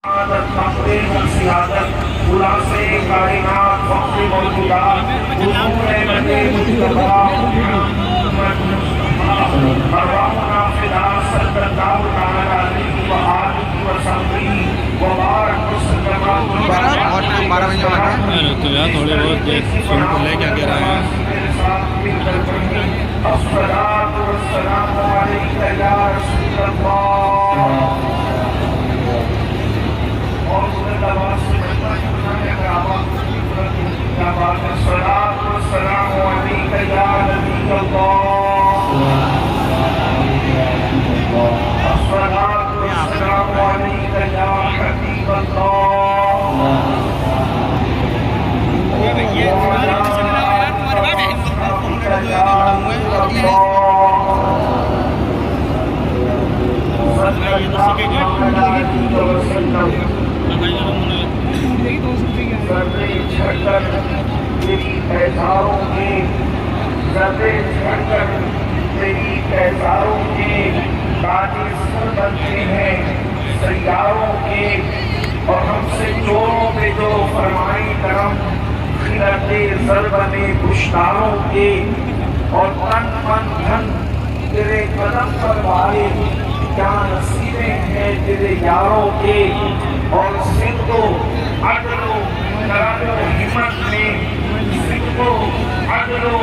تو یہاں تھوڑے بہت سن کو لے کیا کہہ رہے ہیں. سیاروں کے اور ہم سے چوروں پہ جو فرمائی کرم خلت ضرب میں کشتاروں کے اور تن من دھن تیرے قدم پر والے کیا نصیبیں ہیں تیرے یاروں کے اور صدق و عدل و کرم و ہمت میں صدق و عدل و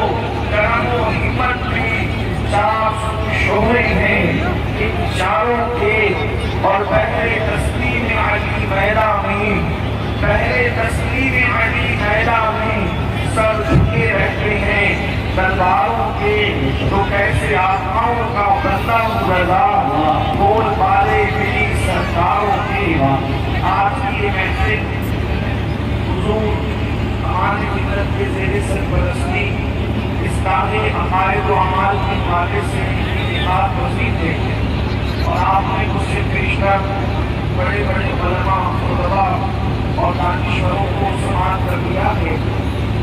کرم و ہمت میں چار شعبے ہیں ان چاروں کے اور بہر تسلیم علی میدہ میں بہر تسلیم علی میدہ میں سر جھکے رہتے ہیں درباروں کے تو کیسے آقاؤں کا بندہ ہوں رضا بول پالے میری سرکاروں کے. آج کی یہ محفل حضور ہمارے فطرت کے زیر سرپرستی اصلاح عقائد و اعمال کے حوالے سے بات وسیع ہے اور آپ نے مجھ سے پیشتر بڑے بڑے علماء خطباء اور دانشوروں کو سماعت کر دیا ہے.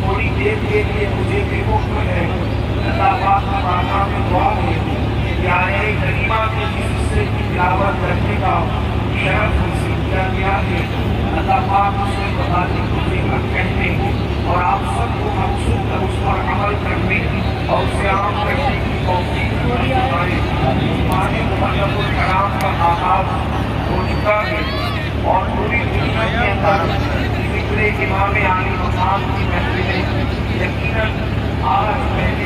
تھوڑی دیر کے لیے مجھے بھی حکم ہے اللہ پاک کی بارگاہ میں دعا ہے کہ آیے کریمہ کے جس حصے کی تلاوت کرنے کا شرف حاصل کیا گیا ہے اللہ پاک اس میں بتانے کو کہتے اور آپ سب کو مقصود کر اس پر عمل کرنے اور اسے عام کرنے